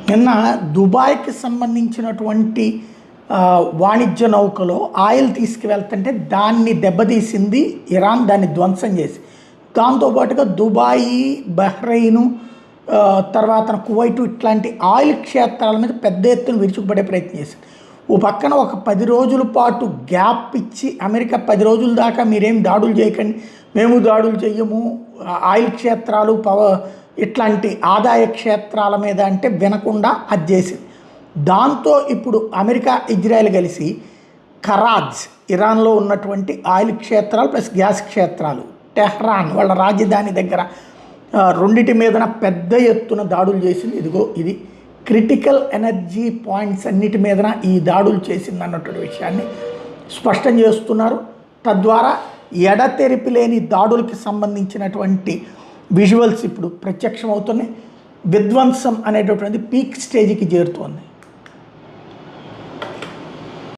నిన్న దుబాయ్కి సంబంధించినటువంటి వాణిజ్య నౌకలో ఆయిల్ తీసుకువెళ్తుంటే దాన్ని దెబ్బతీసింది ఇరాన్, దాన్ని ధ్వంసం చేసి. దాంతోపాటుగా దుబాయి, బహ్రెయిను, తర్వాత కువైటు ఇట్లాంటి ఆయిల్ క్షేత్రాల మీద పెద్ద ఎత్తున విరుచుకుపడే ప్రయత్నం చేసింది. ఓ పక్కన ఒక 10 రోజుల పాటు గ్యాప్ ఇచ్చి అమెరికా 10 రోజుల దాకా మీరేం దాడులు చేయకండి, మేము దాడులు చెయ్యము, ఆయిల్ క్షేత్రాలు ఇట్లాంటి ఆదాయ క్షేత్రాల మీద అంటే వినకుండా అది చేసింది. దాంతో ఇప్పుడు అమెరికా, ఇజ్రాయెల్ కలిసి కరాజ్, ఇరాన్లో ఉన్నటువంటి ఆయిల్ క్షేత్రాలు ప్లస్ గ్యాస్ క్షేత్రాలు, టెహ్రాన్ వాళ్ళ రాజధాని దగ్గర రెండిటి మీదన పెద్ద ఎత్తున దాడులు చేసింది. ఇదిగో ఇది క్రిటికల్ ఎనర్జీ పాయింట్స్ అన్నిటి మీదన ఈ దాడులు చేసింది అన్నటువంటి విషయాన్ని స్పష్టం చేస్తున్నారు. తద్వారా ఎడతెరిపి లేని దాడులకి సంబంధించినటువంటి విజువల్స్ ఇప్పుడు ప్రత్యక్షమవుతున్నాయి. విధ్వంసం అనేటటువంటిది పీక్ స్టేజ్కి చేరుతోంది.